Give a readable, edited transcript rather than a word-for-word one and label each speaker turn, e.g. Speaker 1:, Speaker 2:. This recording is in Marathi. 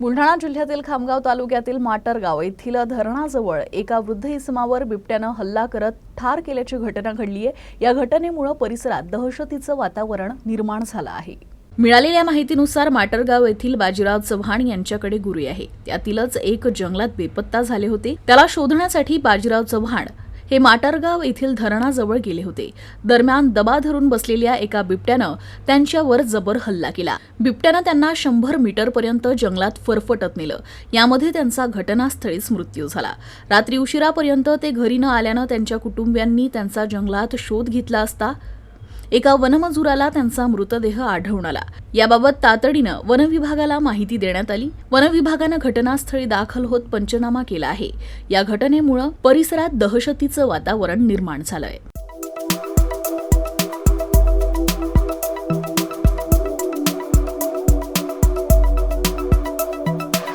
Speaker 1: बुलढाणा जिल्ह्यातील खामगाव तालुक्यातील माटरगाव येथील धरणाजवळ एका वृद्ध इसमावर बिबट्यानं हल्ला करत ठार केल्याची घटना घडली आहे। या घटनेमुळे परिसरात दहशतीचं वातावरण निर्माण झालं आहे। मिळालेल्या माहितीनुसार माटरगाव येथील बाजीराव चव्हाण यांच्याकडे गुरे आहे। त्यातीलच एक जंगलात बेपत्ता झाले होते। त्याला शोधण्यासाठी बाजीराव चव्हाण हे माटरगाव येथील धरणाजवळ गेले होते। दरम्यान दबा धरून बसलेल्या एका बिबट्यानं त्यांच्यावर जबर हल्ला केला। बिबट्यानं त्यांना 100 मीटरपर्यंत जंगलात फरफटत नेलं। यामध्ये त्यांचा घटनास्थळीच मृत्यू झाला। रात्री उशिरापर्यंत ते घरी न आल्यानं त्यांच्या कुटुंबियांनी त्यांचा जंगलात शोध घेतला असता एका वनमजुराला त्यांचा मृतदेह आढळून आला। याबाबत तातडीनं वनविभागाला माहिती देण्यात आली। वनविभागानं घटनास्थळी दाखल होत पंचनामा केला आहे। या घटनेमुळे परिसरात दहशतीचं वातावरण निर्माण झालंय।